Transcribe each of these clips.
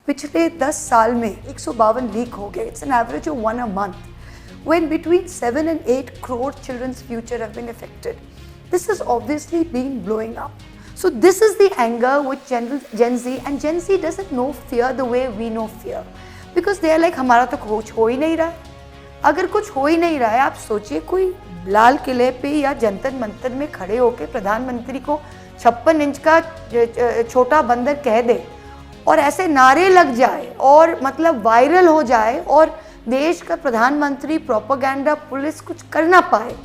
पिछले 10 साल में 152 लीक हो गए. It's an average of 1 a month. When between 7 and 8 crore children's future have been affected. This has obviously been blowing up. So this is the anger with Gen Z, and Gen Z doesn't know fear the way we know fear. Because they are like, हमारा तो कुछ हो ही नहीं रहा है. अगर कुछ हो ही नहीं रहा है, आप सोचिए कोई लाल किले पे या जंतर मंतर में खड़े होकर प्रधानमंत्री को 56 इंच का छोटा बंदर कह दे और ऐसे नारे लग जाए और मतलब वायरल हो जाए और देश का प्रधानमंत्री प्रोपेगेंडा पुलिस कुछ कर ना पाए.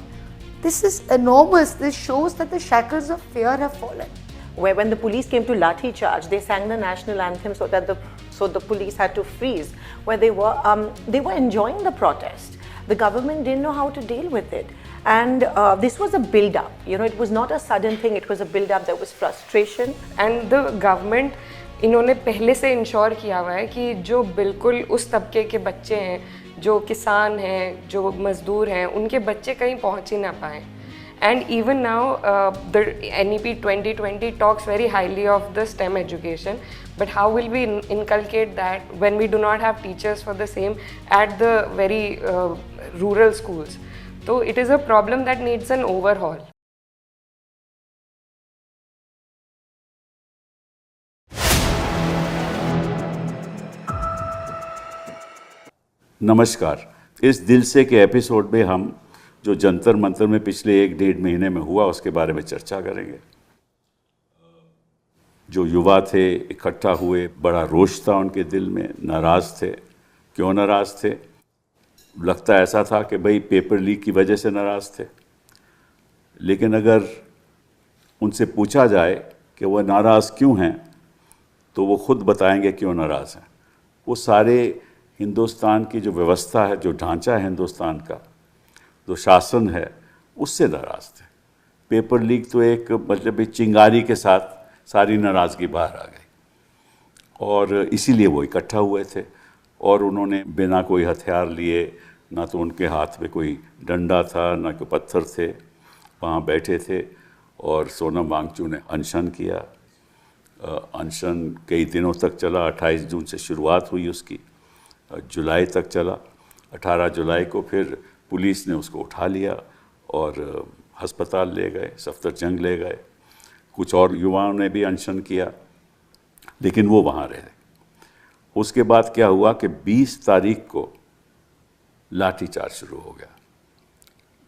This is enormous. This shows that the shackles of fear have fallen. Where when the police came to lathi charge, they sang the national anthem so that the police had to freeze. Where they were enjoying the protest. The government didn't know how to deal with it, and this was a build-up. You know, it was not a sudden thing. It was a build-up. There was frustration, and the government इन्होंने पहले से ensure किया हुआ है कि जो बिल्कुल उस तबके के बच्चे हैं, जो किसान हैं, जो मजदूर हैं, उनके बच्चे कहीं पहुंच ही ना पाएँ. And even now, the NEP 2020 talks very highly of the STEM education, but how will we inculcate that when we do not have teachers for the same at the very rural schools? So it is a problem that needs an overhaul. नमस्कार. इस दिल से के episode में हम जो जंतर मंतर में पिछले 1-1.5 महीने में हुआ उसके बारे में चर्चा करेंगे. जो युवा थे इकट्ठा हुए, बड़ा रोष था उनके दिल में, नाराज़ थे. क्यों नाराज़ थे? लगता ऐसा था कि भाई पेपर लीक की वजह से नाराज़ थे. लेकिन अगर उनसे पूछा जाए कि वो नाराज़ क्यों हैं तो वो खुद बताएंगे क्यों नाराज़ हैं. वो सारे हिंदुस्तान की जो व्यवस्था है, जो ढांचा है हिंदुस्तान का, जो शासन है, उससे नाराज़ थे. पेपर लीक तो एक मतलब चिंगारी के साथ सारी नाराज़गी बाहर आ गई और इसीलिए वो इकट्ठा हुए थे. और उन्होंने बिना कोई हथियार लिए, ना तो उनके हाथ में कोई डंडा था, ना कोई पत्थर थे, वहाँ बैठे थे और सोनम वांगचुक ने अनशन किया. अनशन कई दिनों तक चला. 28 जून से शुरुआत हुई उसकी, जुलाई तक चला. 18 जुलाई को फिर पुलिस ने उसको उठा लिया और अस्पताल ले गए, सफदरजंग ले गए. कुछ और युवाओं ने भी अनशन किया, लेकिन वो वहाँ रहे. उसके बाद क्या हुआ कि 20 तारीख को लाठीचार्ज शुरू हो गया.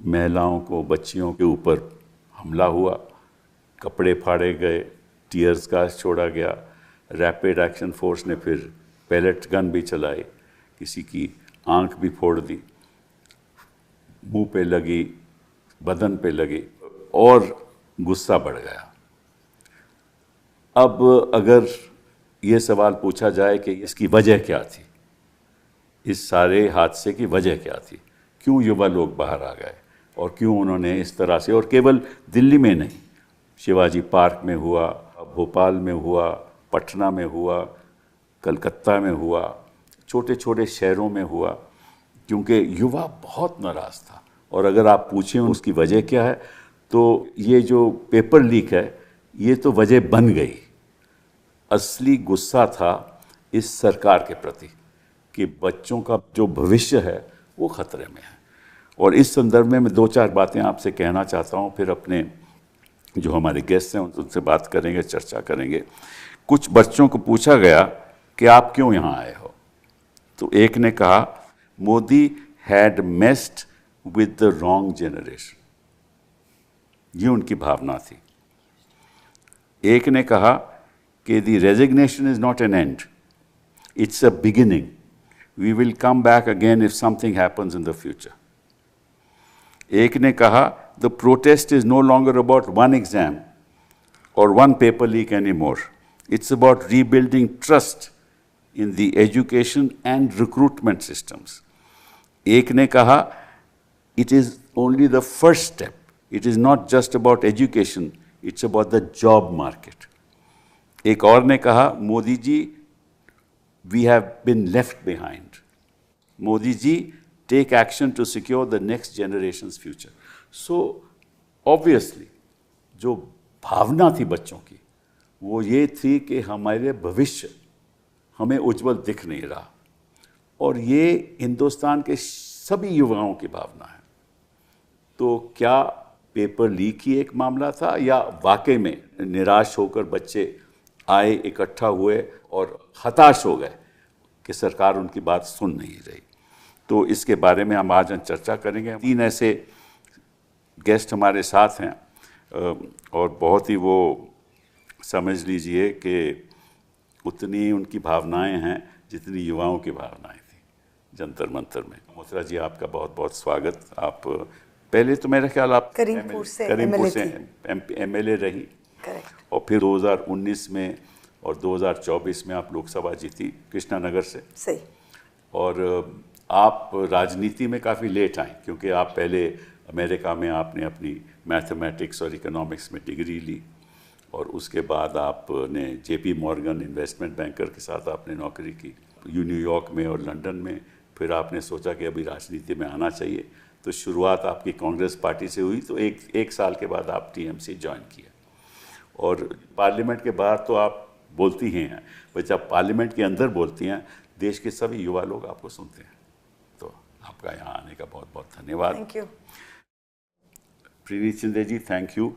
महिलाओं को, बच्चियों के ऊपर हमला हुआ, कपड़े फाड़े गए, टीयर्स गैस छोड़ा गया. रैपिड एक्शन फोर्स ने फिर पैलेट गन भी चलाई, किसी की आंख भी फोड़ दी, मुंह पे लगी, बदन पे लगी और गुस्सा बढ़ गया. अब अगर ये सवाल पूछा जाए कि इसकी वजह क्या थी, इस सारे हादसे की वजह क्या थी, क्यों युवा लोग बाहर आ गए और क्यों उन्होंने इस तरह से, और केवल दिल्ली में नहीं, शिवाजी पार्क में हुआ, भोपाल में हुआ, पटना में हुआ, कलकत्ता में हुआ, छोटे छोटे शहरों में हुआ, क्योंकि युवा बहुत नाराज़ था. और अगर आप पूछें उसकी वजह क्या है, तो ये जो पेपर लीक है ये तो वजह बन गई. असली गुस्सा था इस सरकार के प्रति कि बच्चों का जो भविष्य है वो खतरे में है. और इस संदर्भ में मैं 2-4 बातें आपसे कहना चाहता हूँ. फिर अपने जो हमारे गेस्ट हैं उनसे बात करेंगे, चर्चा करेंगे. कुछ बच्चों को पूछा गया कि आप क्यों यहाँ आए हो, तो एक ने कहा Modi had messed with the wrong generation. ये उनकी भावना थी. एक ने कहा कि the resignation is not an end, it's a beginning, we will come back again if something happens in the future. एक ने कहा the protest is no longer about one exam और one paper leak any more, it's about rebuilding trust in the education and recruitment systems. एक ने कहा it is only the first step. It is not just about education, it's about the job market. एक और ने कहा Modi ji we have been left behind. Modi ji take action to secure the next generation's future. So obviously जो भावना थी बच्चों की वो ये थी कि हमारे भविष्य हमें उज्जवल दिख नहीं रहा। और ये हिंदुस्तान के सभी युवाओं की भावना है। तो क्या पेपर लीक ही एक मामला था या वाकई में निराश होकर बच्चे आए, इकट्ठा हुए और हताश हो गए कि सरकार उनकी बात सुन नहीं रही? तो इसके बारे में हम आज चर्चा करेंगे। 3 ऐसे गेस्ट हमारे साथ हैं और बहुत ही वो समझ लीजिए कि उतनी उनकी भावनाएं हैं जितनी युवाओं की भावनाएं थी जंतर मंतर में। मोहतरा जी, आपका बहुत बहुत स्वागत। आप पहले तो मेरा ख्याल आप करीमपुर से एमएलए रही। करेक्ट। और फिर 2019 में और 2024 में आप लोकसभा जीती कृष्णानगर से। सही। और आप राजनीति में काफ़ी लेट आए क्योंकि आप पहले अमेरिका में आपने अपनी मैथमेटिक्स और इकोनॉमिक्स में डिग्री ली और उसके बाद आपने जेपी मॉर्गन इन्वेस्टमेंट बैंकर के साथ आपने नौकरी की न्यूयॉर्क में और लंदन में। फिर आपने सोचा कि अभी राजनीति में आना चाहिए, तो शुरुआत आपकी कांग्रेस पार्टी से हुई। तो एक साल के बाद आप टीएमसी ज्वाइन किया और पार्लियामेंट के बाहर तो आप बोलती ही हैं, पर जब पार्लियामेंट के अंदर बोलती हैं देश के सभी युवा लोग आपको सुनते हैं। तो आपका यहाँ आने का बहुत बहुत धन्यवाद। Thank you. Preeti Shinde ji, thank you.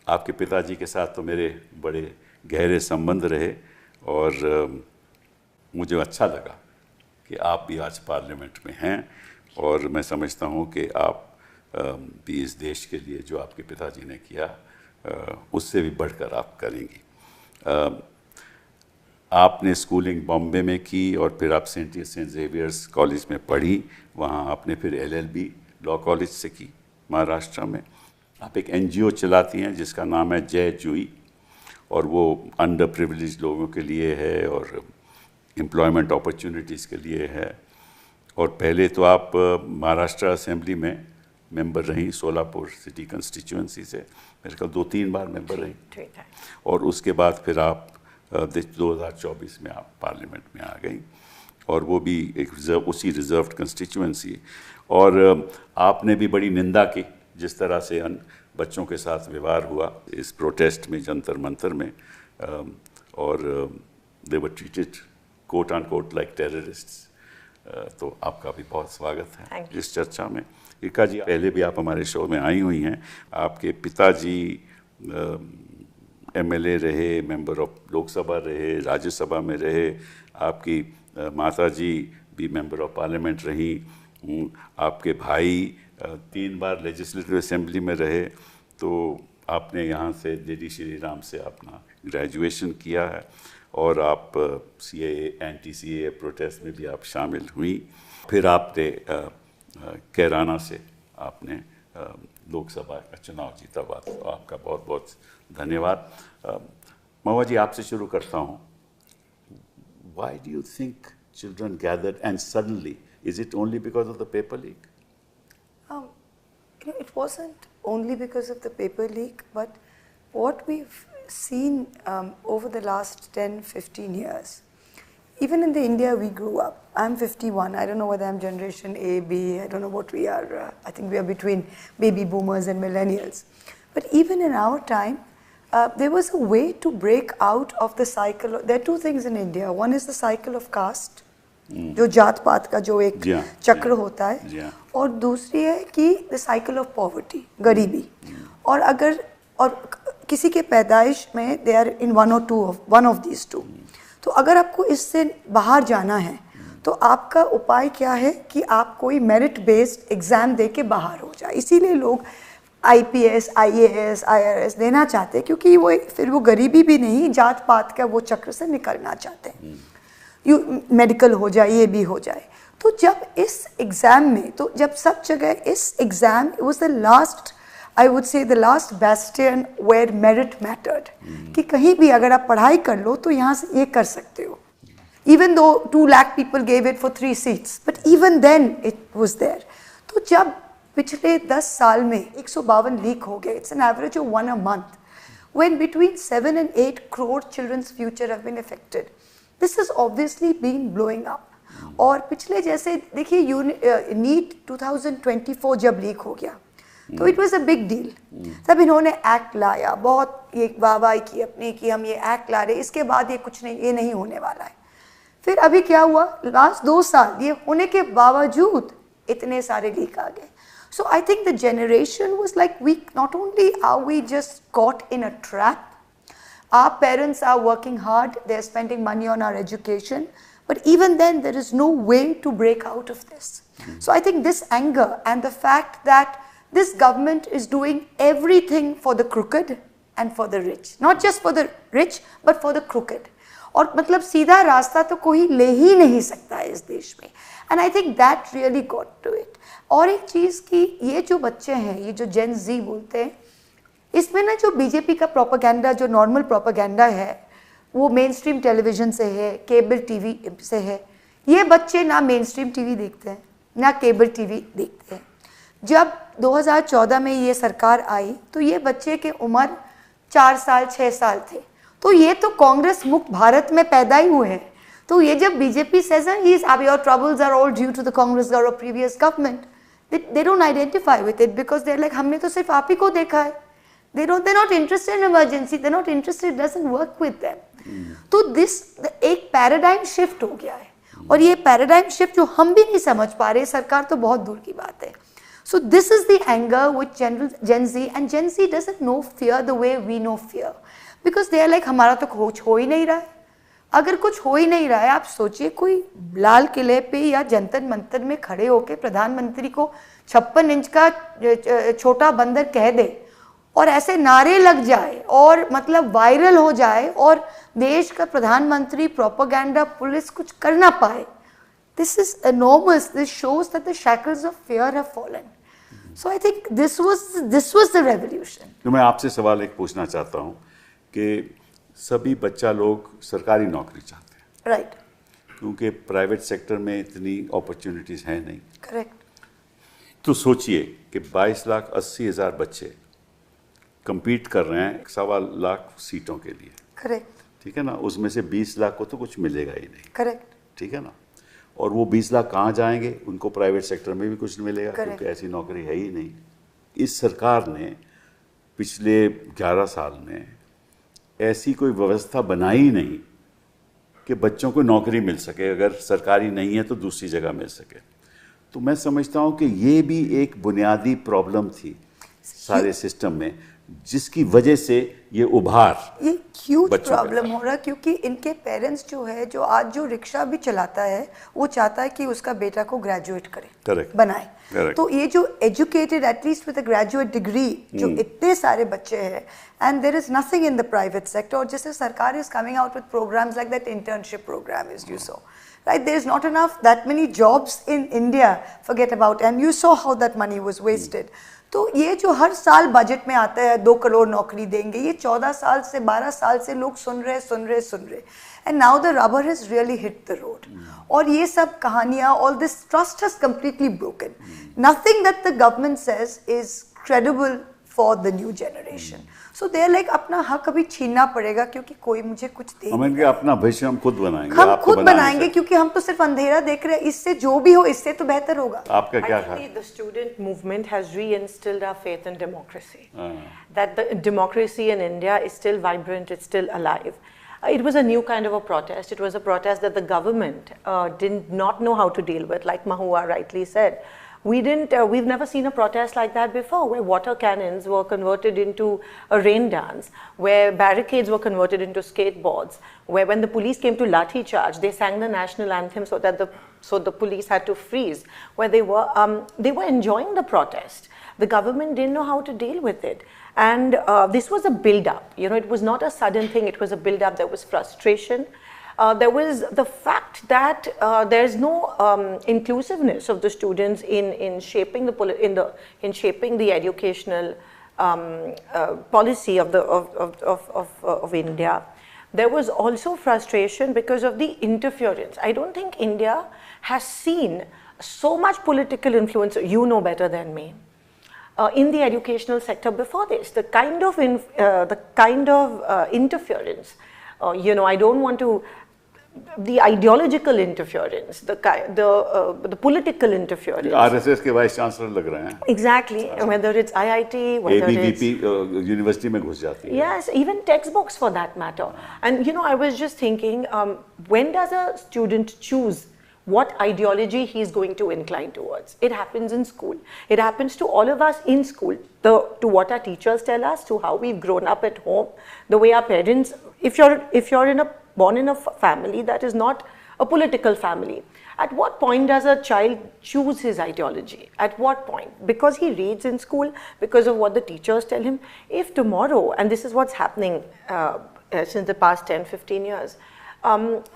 आपके पिताजी के साथ तो मेरे बड़े गहरे संबंध रहे और मुझे अच्छा लगा कि आप भी आज पार्लियामेंट में हैं और मैं समझता हूँ कि आप भी इस देश के लिए जो आपके पिताजी ने किया उससे भी बढ़कर आप करेंगी। आपने स्कूलिंग बॉम्बे में की और फिर आप सेंट जेवियर्स कॉलेज में पढ़ी। वहाँ आपने फिर LLB लॉ कॉलेज से की महाराष्ट्र में। आप एक NGO चलाती हैं जिसका नाम है जय जूही और वो अंडर प्रिविलेज लोगों के लिए है और एम्प्लॉयमेंट अपॉर्चुनिटीज़ के लिए है। और पहले तो आप महाराष्ट्र असेंबली में मेंबर रही, सोलापुर सिटी कंस्टिट्यूएंसी से मेरे ख्याल 2-3 बार मेंबर रही। और उसके बाद फिर आप 2024 में आप पार्लियामेंट में आ गई और वो भी एक उसी रिजर्व्ड कंस्टिट्यूएंसी। और आपने भी बड़ी निंदा की जिस तरह से बच्चों के साथ व्यवहार हुआ इस प्रोटेस्ट में जंतर मंतर में और they were treated quote and quote like terrorists. तो आपका भी बहुत स्वागत है इस चर्चा में। इरका जी, पहले भी आप हमारे शो में आई हुई हैं। आपके पिताजी MLA रहे, मेंबर ऑफ लोकसभा रहे, राज्यसभा में रहे। आपकी माता जी भी मेंबर ऑफ पार्लियामेंट रही। आपके भाई 3 बार लेजिस्लेटिव असेंबली में रहे। तो आपने यहाँ से JD श्री राम से अपना ग्रेजुएशन किया है और आप CAA anti-CAA प्रोटेस्ट में भी आप शामिल हुई। फिर आपने कैराना से आपने लोकसभा का चुनाव जीता। बात तो आपका बहुत बहुत धन्यवाद। महुआ जी, आपसे शुरू करता हूँ। Why do you think children gathered and suddenly? Is it only because of the paper leak? It wasn't only because of the paper leak, but what we've seen over the last 10-15 years, even in the India we grew up. I'm 51. I don't know whether I'm generation A, B. I don't know what we are. I think we are between baby boomers and millennials. But even in our time, there was a way to break out of the cycle. There are 2 things in India. One is the cycle of caste, जो जात पात का जो एक चक्र होता है, और दूसरी है कि द साइकिल ऑफ पॉवर्टी, गरीबी। और किसी के पैदाइश में they are in one of these 2। तो अगर आपको इससे बाहर जाना है तो आपका उपाय क्या है कि आप कोई मेरिट बेस्ड एग्जाम दे के बाहर हो जाए। इसीलिए लोग IPS, IAS, IRS देना चाहते हैं क्योंकि फिर वो गरीबी भी नहीं, जात पात का वो चक्र से निकलना चाहते हैं। मेडिकल हो जाए, ये भी हो जाए। तो जब इस एग्ज़ाम में, तो जब सब जगह इस exam was the last, I would say the last bastion where merit mattered, कि कहीं भी अगर आप पढ़ाई कर लो तो यहाँ से ये कर सकते हो। Even though 2 lakh people gave it for 3 seats, but even then it was there. तो जब पिछले 10 साल में 152 लीक हो गए, it's an average of 1 a month, when between 7 and 8 crore children's future have been affected. This has obviously been blowing up. और पिछले जैसे देखिए नीट 2024 जब लीक हो गया तो it was a big deal. तब इन्होंने एक्ट लाया, बहुत ये वाहवाही की अपनी कि हम ये एक्ट ला रहे, इसके बाद ये कुछ नहीं, ये नहीं होने वाला है। फिर अभी क्या हुआ, लास्ट 2 साल ये होने के बावजूद इतने सारे लीक आ गए। So I think the generation was like, we not only are we just caught in a trap, our parents are working hard, they're spending money on our education, but even then there is no way to break out of this. So I think this anger and the fact that this government is doing everything for the crooked and for the rich, not just for the rich but for the crooked. और मतलब सीधा रास्ता तो कोई ले ही नहीं सकता है इस देश में। And I think that really got to it. और एक चीज़ कि ये जो बच्चे हैं, ये जो जेन जी बोलते हैं, इसमें ना जो बीजेपी का प्रोपेगेंडा, जो नॉर्मल प्रोपेगेंडा है, वो मेन स्ट्रीम टेलीविज़न से है, केबल टीवी से है। ये बच्चे ना मेन स्ट्रीम टीवी देखते हैं ना केबल टीवी देखते हैं। जब 2014 में ये सरकार आई तो ये बच्चे की उम्र 4 साल 6 साल थे, तो ये तो कांग्रेस मुक्त भारत में पैदा ही हुए हैं। तो ये जब BJP says your troubles are all due to the Congress or previous government, they don't identify with it because they're like, हमने तो सिर्फ आप ही को देखा है। They're not interested in emergency, they're not interested, it doesn't work with them. तो एक paradigm shift हो गया है, और ये पैराडाइम शिफ्ट जो हम भी नहीं समझ पा रहे, सरकार तो बहुत दूर की बात है। So this is the anger with Gen Z, and Gen Z doesn't know fear the way we know fear. Because they are like, हमारा तो कुछ हो ही नहीं रहा है। अगर कुछ हो ही नहीं रहा है, आप सोचिए कोई लाल किले पे या जंतर मंतर में खड़े होकर प्रधानमंत्री को 56 इंच का छोटा बंदर कह दे और ऐसे नारे लग जाए और मतलब वायरल हो जाए और देश का प्रधानमंत्री प्रोपेगेंडा पुलिस कुछ कर ना पाए। This is enormous. This shows that the shackles of fear have fallen. So I think this was the revolution. तो मैं आपसे सवाल एक पूछना चाहता हूँ कि सभी बच्चा लोग सरकारी नौकरी चाहते हैं, राइट, क्योंकि प्राइवेट सेक्टर में इतनी अपॉर्चुनिटीज हैं नहीं। करेक्ट। तो सोचिए कि 22,80,000 बच्चे compete कर रहे हैं 1.25 लाख सीटों के लिए, करेक्ट, ठीक है ना। उसमें से 20 लाख को तो कुछ मिलेगा ही नहीं, करेक्ट, ठीक है ना। और वो 20 लाख कहाँ जाएंगे, उनको प्राइवेट सेक्टर में भी कुछ नहीं मिलेगा, क्योंकि ऐसी नौकरी है ही नहीं। इस सरकार ने पिछले 11 साल में ऐसी कोई व्यवस्था बनाई नहीं कि बच्चों को नौकरी मिल सके, अगर सरकारी नहीं है तो दूसरी जगह मिल सके। तो मैं समझता हूँ कि ये भी एक बुनियादी प्रॉब्लम थी सारे सिस्टम में, जिसकी वजह से ये उभार, ये ह्यूज प्रॉब्लम हो रहा, क्योंकि इनके पेरेंट्स जो है, जो आज जो रिक्शा भी चलाता है, वो चाहता है कि उसका बेटा को ग्रेजुएट करे, Correct. बनाए। Correct. तो ये जो educated at least with a graduate degree जो इतने सारे बच्चे हैं, and there is nothing in the private sector. और जैसे सरकार is coming out with programs like that internship program is you so right, there is not enough that many jobs in India, forget about, and you saw how that money was wasted. तो ये जो हर साल budget में आता है 2 करोड़ नौकरी देंगे, ये 14 साल से 12 साल से लोग सुन रहे, and now the rubber has really hit the road. और ये सब कहानियाँ, all this trust has completely broken. Nothing that the government says is credible for the new generation. So they are like, अपना हक अभी छीनना पड़ेगा क्योंकि कोई मुझे कुछ दे नहीं हम अपना भविष्य हम खुद बनाएंगे, हम खुद बनाएंगे, क्योंकि हम तो सिर्फ अंधेरा देख रहे हैं। इससे जो भी हो, इससे तो बेहतर होगा। आपका क्या ख्याल? I think the student movement has reinstilled our faith in democracy. That the democracy in India is still vibrant, it's still alive. It was a new kind of a protest. It was a protest that the government did not know how to deal with, like Mahua rightly said. We've never seen a protest like that before, where water cannons were converted into a rain dance, where barricades were converted into skateboards, where when the police came to lathi charge, they sang the national anthem so the police had to freeze, where they were enjoying the protest. The government didn't know how to deal with it. And this was a build-up. You know, it was not a sudden thing, it was a build-up. There was frustration. There was the fact that there is no inclusiveness of the students in shaping the educational policy of India. There was also frustration because of the interference. I don't think India has seen so much political influence. You know better than me. In the educational sector before this, the kind of interference. You know, I don't want to the ideological interference, the political interference. RSS के vice chancellor लग रहे हैं. Exactly, whether it's IIT, whether it's ABVP university में घुस जाती है. yes, even textbooks for that matter. And you know, I was just thinking, when does a student choose what ideology he is going to incline towards? It happens in school. It happens to all of us in school. To what our teachers tell us, to how we've grown up at home, the way our parents. If you're born in a family that is not a political family, at what point does a child choose his ideology? At what point? Because he reads in school, because of what the teachers tell him. If tomorrow, and this is what's happening since the past 10-15 years,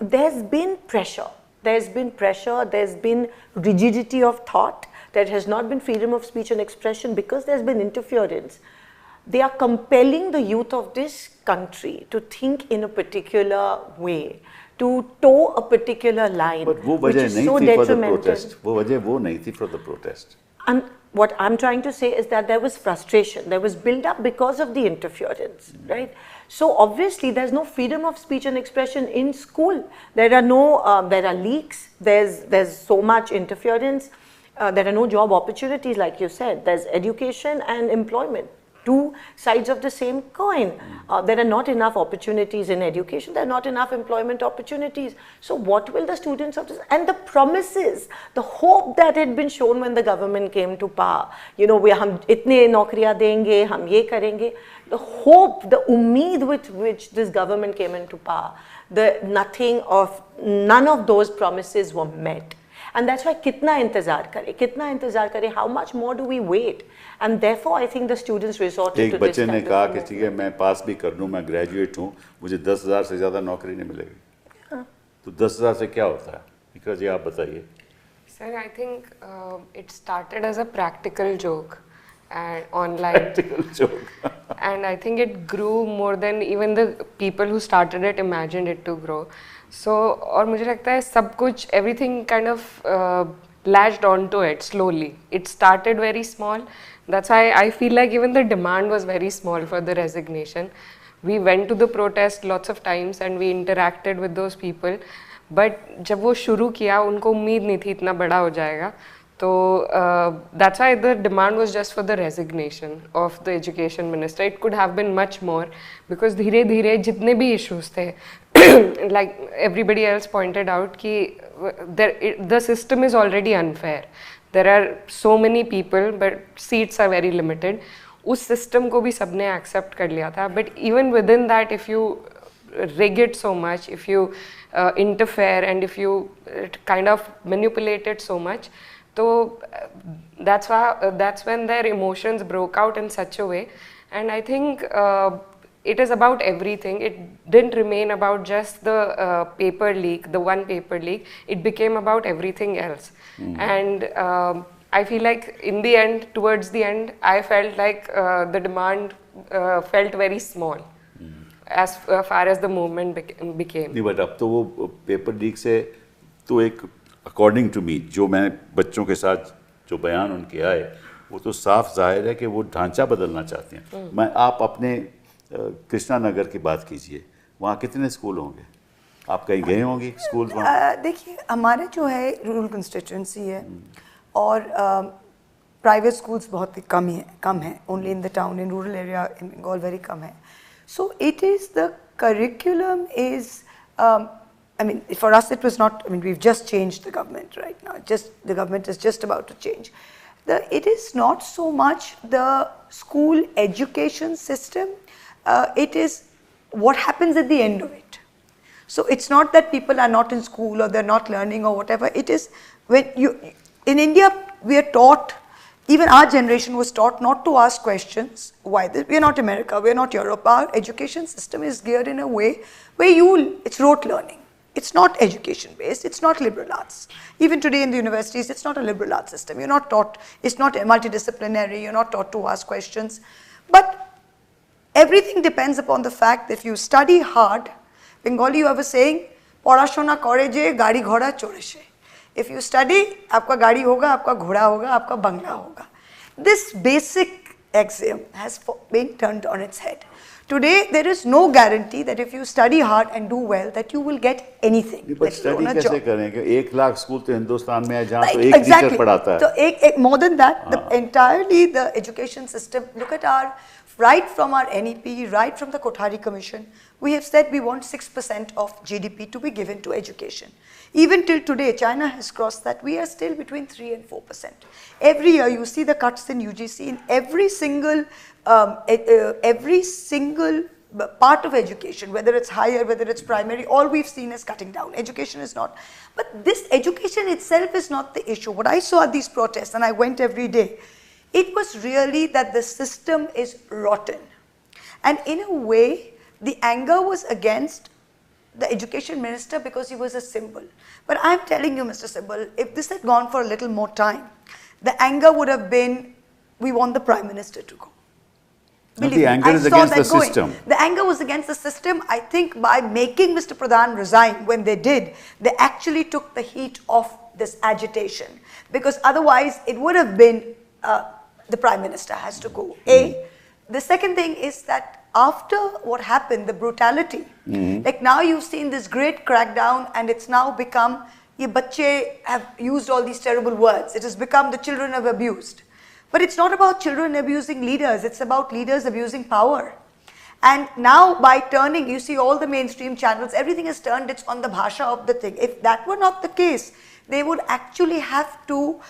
there's been pressure. There's been rigidity of thought. There has not been freedom of speech and expression because there's been interference. They are compelling the youth of this country to think in a particular way, to toe a particular line, But वो which वजह is नहीं so थी for the detrimental. protest. वो वजह वो नहीं थी for the protest. And what I'm trying to say is that there was frustration. There was build-up because of the interference, right? So obviously, there's no freedom of speech and expression in school. There are leaks. There's so much interference. There are no job opportunities, like you said. There's education and employment. Two sides of the same coin. There are not enough opportunities in education. There are not enough employment opportunities. So what will the students of this, and the promises, the hope that had been shown when the government came to power, हम इतने नौकरियां देंगे, हम ये करेंगे. The hope, the ummeed with which this government came into power, none of those promises were met. And that's why kitna intezar kare, how much more do we wait? And therefore I think the students resorted to एक this बच्चे ने kind कहा of कि ठीक है मैं पास भी कर लूँ, मैं ग्रेजुएट हूँ, मुझे 10,000 से ज़्यादा नौकरी नहीं मिलेगी. तो 10,000 से क्या होता है? इकरा जी आप बताइए. Sir, I think it started as a practical joke and online. Practical joke. And I think it grew more than even the people who started it imagined it to grow. So, और मुझे लगता है सब कुछ, everything kind of latched onto it slowly. It started very small. That's why I feel like even the demand was very small for the resignation. We went to the protest lots of times and we interacted with those people. But जब वो शुरू किया, उनको उम्मीद नहीं थी इतना बड़ा हो जाएगा. So that's why the demand was just for the resignation of the education minister. It could have been much more because धीरे धीरे जितने भी issues थे, like everybody else pointed out कि the system is already unfair. There are so many people but seats are very limited. उस system को भी सबने accept कर लिया था. But even within that, if you rig it so much, if you interfere and if you kind of manipulate it so much, so that's when their emotions broke out in such a way. And I think it is about everything. It didn't remain about just the paper leak, the one paper leak. It became about everything else. And I feel like in the end, towards the end, I felt like the demand felt very small as far as the movement became. नहीं, but अब तो वो paper leak से तो एक according to me जो मैं बच्चों के साथ जो बयान उनके आए, वो तो साफ जाहिर है कि वो ढांचा बदलना चाहते हैं. आप अपने कृष्णा नगर की बात कीजिए, वहाँ कितने स्कूल होंगे? आप कहीं गए होंगे स्कूल वहाँ? देखिए हमारे जो है रूरल कंस्टिट्यूंसी है और प्राइवेट स्कूल्स बहुत ही कम है. Only in the town, in rural area in Bengal very कम है. So it is the curriculum is I mean, for us it was not, I mean, we've just changed the government right now. The government is just about to change. It is not so much the school education system, it is what happens at the end of it. So it's not that people are not in school or they're not learning or whatever. It is when in India, we are taught, even our generation was taught not to ask questions. Why? We're not America, we're not Europe. Our education system is geared in a way where it's rote learning. It's not education based, it's not liberal arts. Even today in the universities, it's not a liberal arts system. You're not taught, it's not multidisciplinary, you're not taught to ask questions. But everything depends upon the fact that if you study hard, Bengali you have a saying, "Porashona kore je, gari ghoda chore she." If you study, aapka gari hoga, aapka ghoda hoga, aapka bangla hoga. This basic axiom has been turned on its head. Today, there is no guarantee that if you study hard and do well, that you will get anything. नहीं, but let alone study a कैसे job. करेंगे? 1 lakh school तो हिंदुस्तान में है जहाँ तो Right, एक teacher पढ़ाता है. So, more than that, entirely the education system, look at right from our NEP, right from the Kothari Commission, we have said we want 6% of GDP to be given to education. Even till today, China has crossed that. We are still between 3 and 4%. Every year, you see the cuts in UGC in every single part of education, whether it's higher, whether it's primary, all we've seen is cutting down. Education is not. But this education itself is not the issue. What I saw at these protests, and I went every day, it was really that the system is rotten. And in a way, the anger was against the education minister because he was a symbol. But I'm telling you, Mr. Symbol, if this had gone for a little more time, the anger would have been, we want the Prime Minister to go. No, the anger is against the system. The anger was against the system. I think by making Mr. Pradhan resign when they did, they actually took the heat off this agitation. Because otherwise, it would have been the Prime Minister has to go. The second thing is that after what happened, the brutality, like now you've seen this great crackdown and it's now become, ye bacche have used all these terrible words. It has become the children have abused. But it's not about children abusing leaders, it's about leaders abusing power. And now by turning, you see all the mainstream channels, everything is turned, it's on the bhasha of the thing. If that were not the case, they would actually have to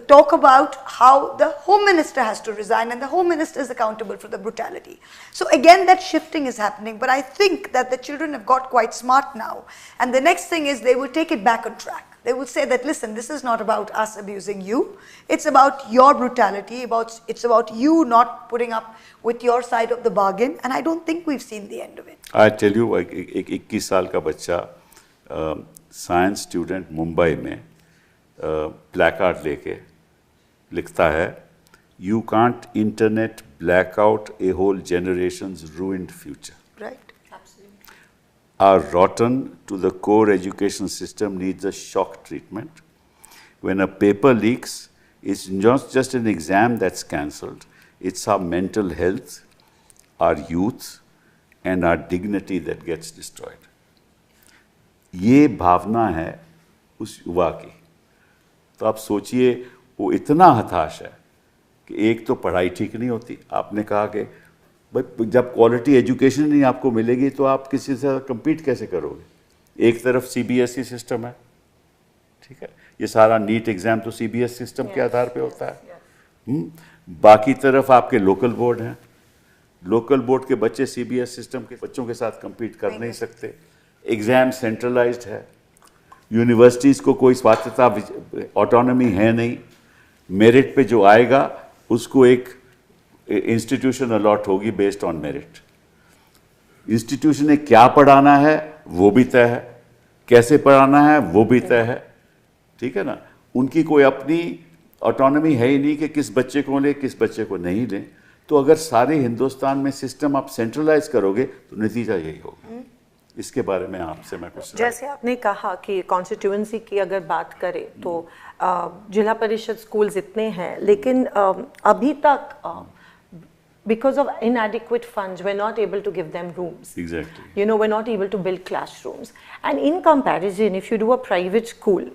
talk about how the Home Minister has to resign and the Home Minister is accountable for the brutality. So again, that shifting is happening, but I think that the children have got quite smart now. And the next thing is they will take it back on track. They will say that, listen, this is not about us abusing you. It's about your brutality. It's about you not putting up with your side of the bargain. And I don't think we've seen the end of it. I tell you, एक 21 साल का बच्चा science student Mumbai में प्लैकार्ड लेके लिखता है, You can't internet black out a whole generation's ruined future. Right. Are rotten to the core education system needs a shock treatment. When a paper leaks, it's not just an exam that's cancelled, it's our mental health, our youth, and our dignity that gets destroyed. ये भावना है उस युवा की. तो आप सोचिए वो इतना हताश है कि एक तो पढ़ाई ठीक नहीं होती. आपने कहा कि भाई जब क्वालिटी एजुकेशन नहीं आपको मिलेगी तो आप किसी से compete कैसे करोगे. एक तरफ CBSE सिस्टम है, ठीक है, ये सारा नीट एग्जाम तो CBSE सिस्टम के आधार पे होता है. बाकी तरफ आपके लोकल बोर्ड हैं. लोकल बोर्ड के बच्चे CBSE सिस्टम के बच्चों के साथ compete कर नहीं सकते. एग्जाम सेंट्रलाइज्ड है. यूनिवर्सिटीज को कोई स्वायत्तता ऑटोनॉमी है नहीं. मेरिट पे जो आएगा उसको एक इंस्टीट्यूशन अलॉट होगी बेस्ड ऑन मेरिट. इंस्टीट्यूशन ने क्या पढ़ाना है वो भी तय है, कैसे पढ़ाना है वो भी तय है, ठीक है ना. उनकी कोई अपनी ऑटोनॉमी है ही नहीं कि किस बच्चे को लें किस बच्चे को नहीं लें. तो अगर सारे हिंदुस्तान में सिस्टम आप सेंट्रलाइज करोगे तो नतीजा यही होगा. इसके बारे में आपसे मैं कुछ, जैसे आपने कहा कि कॉन्स्टिट्यूएंसी की अगर बात करें तो जिला परिषद स्कूल्स इतने हैं, लेकिन अभी तक because of inadequate funds, we're not able to give them rooms. Exactly. You know, we're not able to build classrooms. And in comparison, if you do a private school,